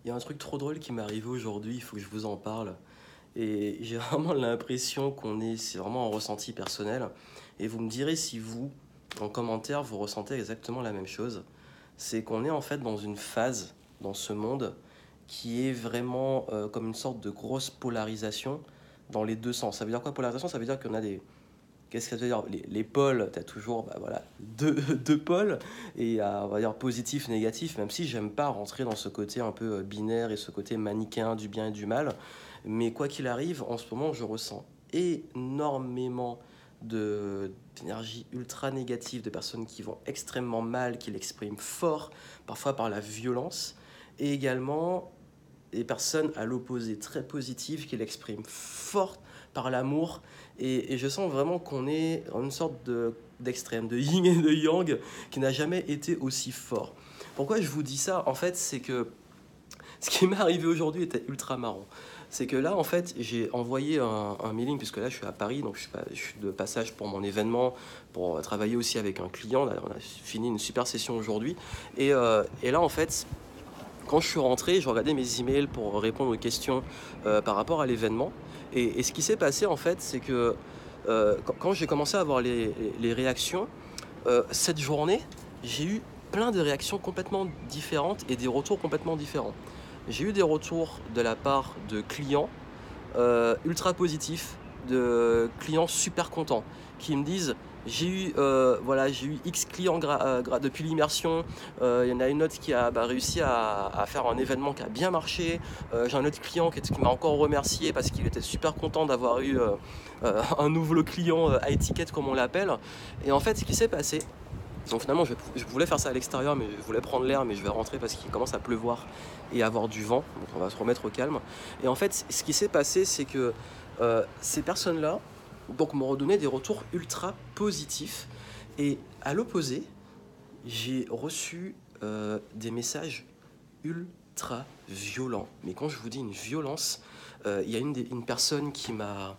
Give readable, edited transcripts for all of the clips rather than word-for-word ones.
Il y a un truc trop drôle qui m'est arrivé aujourd'hui, il faut que je vous en parle. Et j'ai vraiment l'impression c'est vraiment un ressenti personnel. Et vous me direz si vous, en commentaire, vous ressentez exactement la même chose. C'est qu'on est en fait dans une phase, dans ce monde, qui est vraiment comme une sorte de grosse polarisation dans les deux sens. Ça veut dire quoi polarisation? Ça veut dire qu'on a des, qu'est-ce que ça veut dire? Les pôles, tu as toujours bah, voilà, deux pôles, et on va dire positif, négatif, même si j'aime pas rentrer dans ce côté un peu binaire et ce côté manichéen du bien et du mal. Mais quoi qu'il arrive, en ce moment, je ressens énormément d'énergie ultra négative, de personnes qui vont extrêmement mal, qui l'expriment fort, parfois par la violence, et également des personnes à l'opposé, très positives, qui l'expriment fort par l'amour. Et je sens vraiment qu'on est en une sorte d'extrême, de yin et de yang, qui n'a jamais été aussi fort. Pourquoi je vous dis ça? En fait, c'est que ce qui m'est arrivé aujourd'hui était ultra marrant. C'est que là, en fait, j'ai envoyé un mailing, puisque là, je suis à Paris, donc je suis de passage pour mon événement, pour travailler aussi avec un client. Là, on a fini une super session aujourd'hui. Et là, en fait, quand je suis rentré, je regardais mes emails pour répondre aux questions par rapport à l'événement. Et ce qui s'est passé, en fait, c'est que quand j'ai commencé à avoir les réactions, cette journée, j'ai eu plein de réactions complètement différentes et des retours complètement différents. J'ai eu des retours de la part de clients ultra positifs, de clients super contents, qui me disent j'ai eu X clients depuis l'immersion. Il y en a une autre qui a réussi à faire un événement qui a bien marché. J'ai un autre client qui m'a encore remercié parce qu'il était super content d'avoir eu un nouveau client à étiquette, comme on l'appelle. Et en fait, ce qui s'est passé, donc finalement, je voulais faire ça à l'extérieur, mais je voulais prendre l'air, mais je vais rentrer parce qu'il commence à pleuvoir et à avoir du vent. Donc on va se remettre au calme. Et en fait, ce qui s'est passé, c'est que ces personnes-là donc m'ont redonné des retours ultra positifs. Et à l'opposé, j'ai reçu des messages ultra violents. Mais quand je vous dis une violence, il y a une personne qui m'a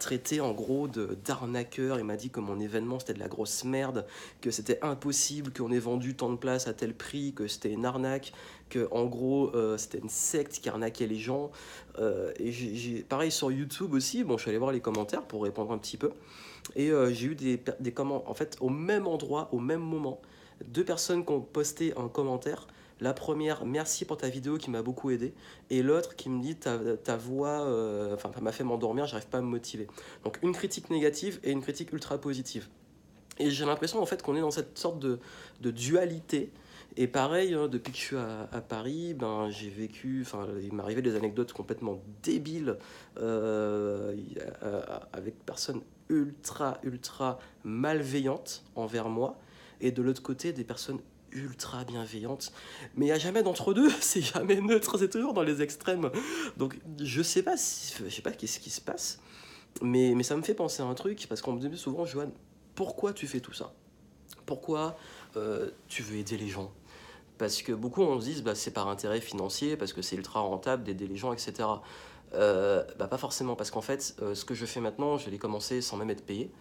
traité en gros d'arnaqueur. Il m'a dit que mon événement c'était de la grosse merde, que c'était impossible qu'on ait vendu tant de places à tel prix, que c'était une arnaque, que en gros c'était une secte qui arnaquait les gens. Et pareil sur YouTube aussi, bon je suis allé voir les commentaires pour répondre un petit peu. Et j'ai eu des commentaires, en fait, au même endroit, au même moment, deux personnes qui ont posté un commentaire. La première, merci pour ta vidéo qui m'a beaucoup aidé. Et l'autre qui me dit, ta voix m'a fait m'endormir, j'arrive pas à me motiver. Donc une critique négative et une critique ultra positive. Et j'ai l'impression en fait qu'on est dans cette sorte de dualité. Et pareil, hein, depuis que je suis à Paris, ben, j'ai vécu, enfin, il m'est arrivé des anecdotes complètement débiles avec des personnes ultra malveillantes envers moi. Et de l'autre côté, des personnes ultra bienveillantes. Mais il n'y a jamais d'entre-deux, c'est jamais neutre, c'est toujours dans les extrêmes. Donc je sais pas qu'est-ce qui se passe, mais ça me fait penser à un truc, parce qu'on me dit souvent, Johan, pourquoi tu fais tout ça? Pourquoi tu veux aider les gens? Parce que beaucoup on se dit bah, c'est par intérêt financier, parce que c'est ultra rentable d'aider les gens, etc. Pas forcément, parce qu'en fait, ce que je fais maintenant, je l'ai commencé sans même être payé.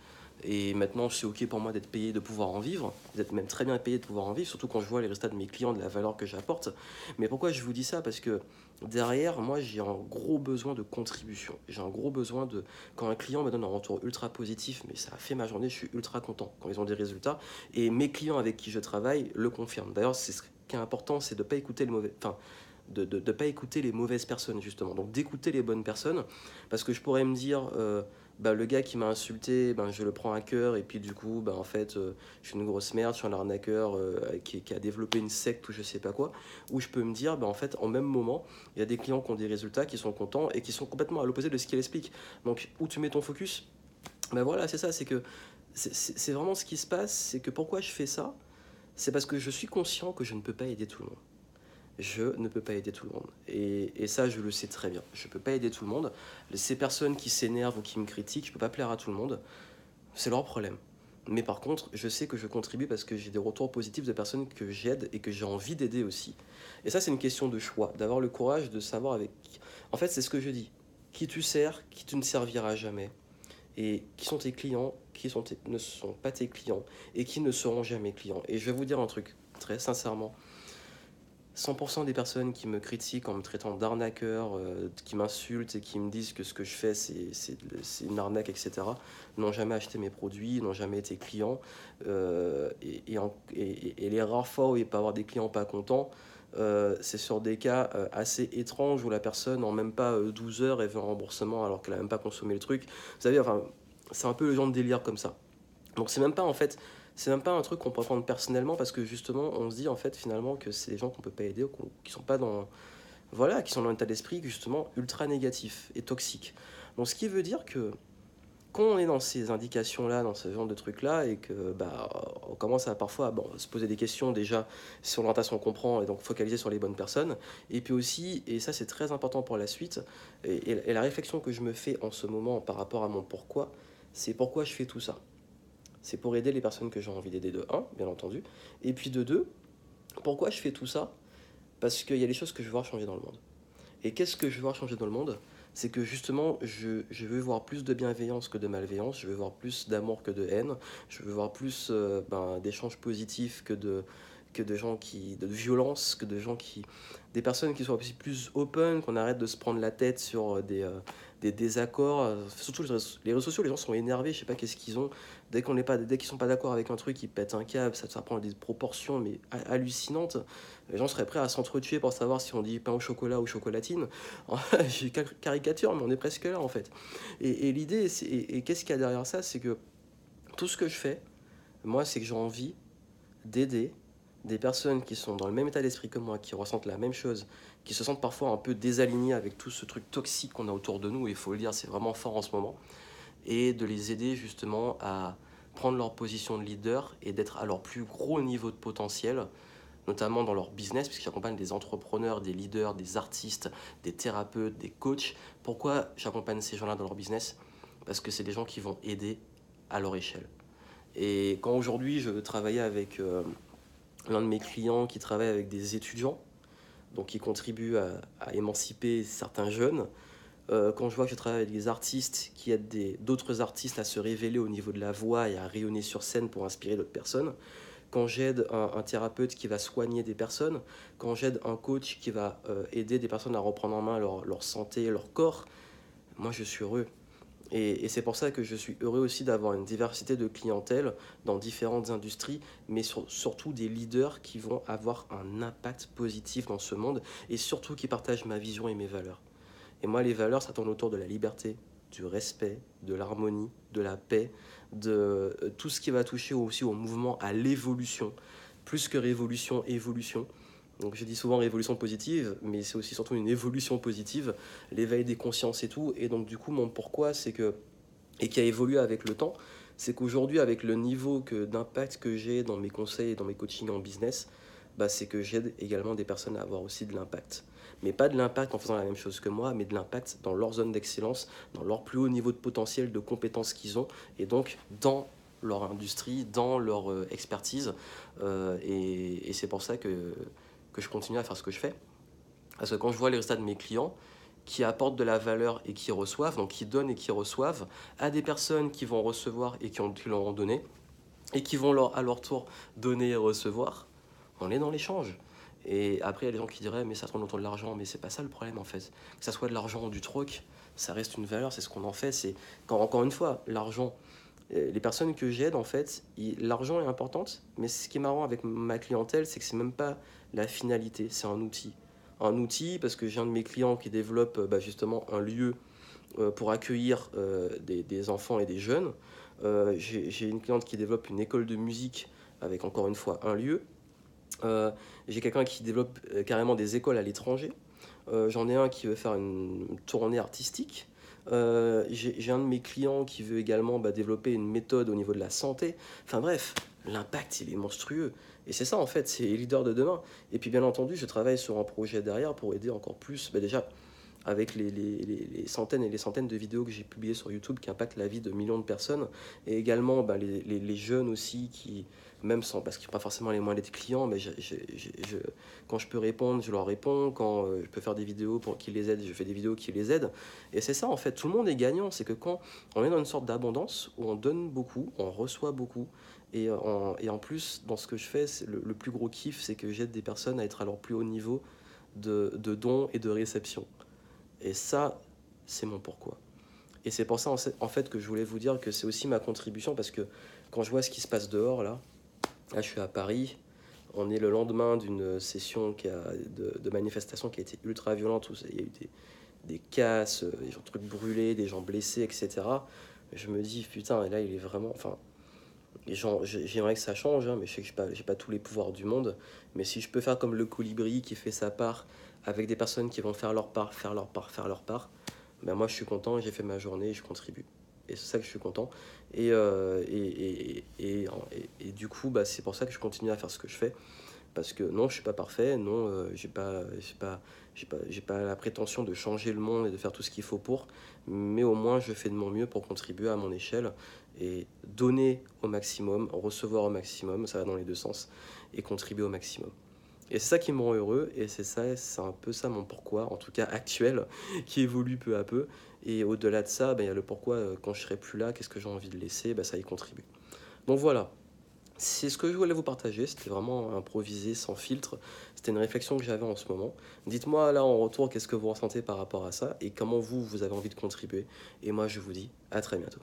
Et maintenant, c'est OK pour moi d'être payé, de pouvoir en vivre, d'être même très bien payé, de pouvoir en vivre, surtout quand je vois les résultats de mes clients, de la valeur que j'apporte. Mais pourquoi je vous dis ça? Parce que derrière, moi, j'ai un gros besoin de contribution. J'ai un gros besoin de... Quand un client me donne un retour ultra positif, mais ça a fait ma journée, je suis ultra content quand ils ont des résultats. Et mes clients avec qui je travaille le confirment. D'ailleurs, c'est ce qui est important, c'est de ne pas écouter les mauvais... Enfin, de pas écouter les mauvaises personnes, justement. Donc d'écouter les bonnes personnes, parce que je pourrais me dire, le gars qui m'a insulté, je le prends à cœur, et puis du coup, en fait, je suis une grosse merde, je suis un arnaqueur qui a développé une secte ou je sais pas quoi. Ou je peux me dire, en fait, en même moment, il y a des clients qui ont des résultats, qui sont contents, et qui sont complètement à l'opposé de ce qu'il explique. Donc, où tu mets ton focus? Voilà, c'est ça, c'est que c'est vraiment ce qui se passe, c'est que pourquoi je fais ça? C'est parce que je suis conscient que je ne peux pas aider tout le monde. Je ne peux pas aider tout le monde. Et ça, je le sais très bien. Je ne peux pas aider tout le monde. Ces personnes qui s'énervent ou qui me critiquent, je ne peux pas plaire à tout le monde. C'est leur problème. Mais par contre, je sais que je contribue parce que j'ai des retours positifs de personnes que j'aide et que j'ai envie d'aider aussi. Et ça, c'est une question de choix, d'avoir le courage de savoir avec qui... En fait, c'est ce que je dis. Qui tu sers, qui tu ne serviras jamais. Et qui sont tes clients, ne sont pas tes clients. Et qui ne seront jamais clients. Et je vais vous dire un truc, très sincèrement. 100% des personnes qui me critiquent en me traitant d'arnaqueur, qui m'insultent et qui me disent que ce que je fais c'est une arnaque, etc., n'ont jamais acheté mes produits, n'ont jamais été clients. Et les rares fois où il peut y avoir des clients pas contents, c'est sur des cas assez étranges où la personne en même pas 12 heures elle veut un remboursement alors qu'elle a même pas consommé le truc. Vous savez, enfin, c'est un peu le genre de délire comme ça. Donc c'est même pas en fait, c'est même pas un truc qu'on peut prendre personnellement parce que justement on se dit en fait finalement que c'est des gens qu'on peut pas aider ou qui sont pas dans, voilà, qui sont dans un état d'esprit justement ultra négatif et toxique. Donc ce qui veut dire que quand on est dans ces indications là, dans ce genre de trucs là et que bah on commence à parfois bon, se poser des questions déjà sur l'orientation qu'on prend et donc focaliser sur les bonnes personnes, et puis aussi, et ça c'est très important pour la suite, et la réflexion que je me fais en ce moment par rapport à mon pourquoi, c'est pourquoi je fais tout ça. C'est pour aider les personnes que j'ai envie d'aider, de un, bien entendu. Et puis de deux, pourquoi je fais tout ça? Parce qu'il y a des choses que je veux voir changer dans le monde. Et qu'est-ce que je veux voir changer dans le monde? C'est que justement, je veux voir plus de bienveillance que de malveillance, je veux voir plus d'amour que de haine, je veux voir plus d'échanges positifs que de gens qui, de violence, que de gens qui, des personnes qui soient aussi plus open, qu'on arrête de se prendre la tête sur des désaccords. Surtout les réseaux sociaux, les gens sont énervés, je sais pas qu'est-ce qu'ils ont. Dès qu'ils sont pas d'accord avec un truc, ils pètent un câble, ça prend des proportions mais hallucinantes. Les gens seraient prêts à s'entretuer pour savoir si on dit pain au chocolat ou chocolatine. J'ai caricature, mais on est presque là en fait. Et l'idée, et qu'est-ce qu'il y a derrière ça? C'est que tout ce que je fais, moi, c'est que j'ai envie d'aider des personnes qui sont dans le même état d'esprit que moi, qui ressentent la même chose, qui se sentent parfois un peu désalignées avec tout ce truc toxique qu'on a autour de nous, et il faut le dire, c'est vraiment fort en ce moment, et de les aider justement à prendre leur position de leader et d'être à leur plus gros niveau de potentiel, notamment dans leur business, puisque j'accompagne des entrepreneurs, des leaders, des artistes, des thérapeutes, des coachs. Pourquoi j'accompagne ces gens-là dans leur business? Parce que c'est des gens qui vont aider à leur échelle. Et quand aujourd'hui je travaillais avec l'un de mes clients qui travaille avec des étudiants, donc qui contribue à émanciper certains jeunes, quand je vois que je travaille avec des artistes qui aident d'autres artistes à se révéler au niveau de la voix et à rayonner sur scène pour inspirer d'autres personnes, quand j'aide un thérapeute qui va soigner des personnes, quand j'aide un coach qui va aider des personnes à reprendre en main leur santé, leur corps, moi je suis heureux. Et c'est pour ça que je suis heureux aussi d'avoir une diversité de clientèle dans différentes industries, mais surtout des leaders qui vont avoir un impact positif dans ce monde et surtout qui partagent ma vision et mes valeurs. Et moi, les valeurs, ça tourne autour de la liberté, du respect, de l'harmonie, de la paix, de tout ce qui va toucher aussi au mouvement, à l'évolution. Plus que révolution, évolution. Donc je dis souvent révolution positive, mais c'est aussi surtout une évolution positive, l'éveil des consciences et tout. Et donc du coup, mon pourquoi, c'est que, et qui a évolué avec le temps, c'est qu'aujourd'hui, avec le niveau d'impact que j'ai dans mes conseils et dans mes coachings en business, bah, c'est que j'aide également des personnes à avoir aussi de l'impact. Mais pas de l'impact en faisant la même chose que moi, mais de l'impact dans leur zone d'excellence, dans leur plus haut niveau de potentiel, de compétences qu'ils ont, et donc dans leur industrie, dans leur expertise. Et c'est pour ça que je continue à faire ce que je fais. Parce que quand je vois les résultats de mes clients, qui apportent de la valeur et qui reçoivent, donc qui donnent et qui reçoivent, à des personnes qui vont recevoir et qui leur ont donné, et qui vont à leur tour donner et recevoir, on est dans l'échange. Et après, il y a des gens qui diraient, mais ça tourne autour de l'argent, mais c'est pas ça le problème en fait. Que ça soit de l'argent ou du troc, ça reste une valeur, c'est ce qu'on en fait. C'est quand, encore une fois, l'argent, les personnes que j'aide, en fait, l'argent est importante, mais ce qui est marrant avec ma clientèle, c'est que c'est même pas la finalité, c'est un outil. Un outil parce que j'ai un de mes clients qui développe justement un lieu pour accueillir des enfants et des jeunes. J'ai une cliente qui développe une école de musique avec encore une fois un lieu. J'ai quelqu'un qui développe carrément des écoles à l'étranger. J'en ai un qui veut faire une tournée artistique. J'ai un de mes clients qui veut également développer une méthode au niveau de la santé. Enfin bref, l'impact, il est monstrueux. Et c'est ça, en fait, c'est les leaders de demain. Et puis, bien entendu, je travaille sur un projet derrière pour aider encore plus, déjà, avec les centaines et les centaines de vidéos que j'ai publiées sur YouTube qui impactent la vie de millions de personnes, et également les jeunes aussi qui, même sans, parce qu'ils n'ont pas forcément les moyens d'être clients, mais quand je peux répondre, je leur réponds, quand je peux faire des vidéos pour qu'ils les aident, je fais des vidéos qui les aident, et c'est ça en fait, tout le monde est gagnant, c'est que quand on est dans une sorte d'abondance où on donne beaucoup, on reçoit beaucoup, et en plus, dans ce que je fais, le plus gros kiff, c'est que j'aide des personnes à être à leur plus haut niveau de dons et de réception. Et ça, c'est mon pourquoi. Et c'est pour ça, en fait, que je voulais vous dire que c'est aussi ma contribution, parce que quand je vois ce qui se passe dehors, là je suis à Paris, on est le lendemain d'une session de manifestation qui a été ultra violente, où il y a eu des casses, des trucs brûlés, des gens blessés, etc. Je me dis, putain, et là, il est vraiment... Enfin, j'aimerais que ça change, hein, mais je sais que j'ai pas tous les pouvoirs du monde. Mais si je peux faire comme le colibri qui fait sa part, avec des personnes qui vont faire leur part, faire leur part, ben moi je suis content, j'ai fait ma journée et je contribue. Et c'est ça que je suis content. Et du coup, bah, c'est pour ça que je continue à faire ce que je fais. Parce que non, je suis pas parfait, non, j'ai pas la prétention de changer le monde et de faire tout ce qu'il faut pour, mais au moins je fais de mon mieux pour contribuer à mon échelle et donner au maximum, recevoir au maximum, ça va dans les deux sens, et contribuer au maximum. Et c'est ça qui me rend heureux, et c'est un peu ça mon pourquoi, en tout cas actuel, qui évolue peu à peu. Et au-delà de ça, ben, il y a le pourquoi, quand je serai plus là, qu'est-ce que j'ai envie de laisser, ben, ça y contribue. Donc voilà, c'est ce que je voulais vous partager, c'était vraiment improvisé, sans filtre. C'était une réflexion que j'avais en ce moment. Dites-moi là en retour qu'est-ce que vous ressentez par rapport à ça et comment vous avez envie de contribuer. Et moi je vous dis à très bientôt.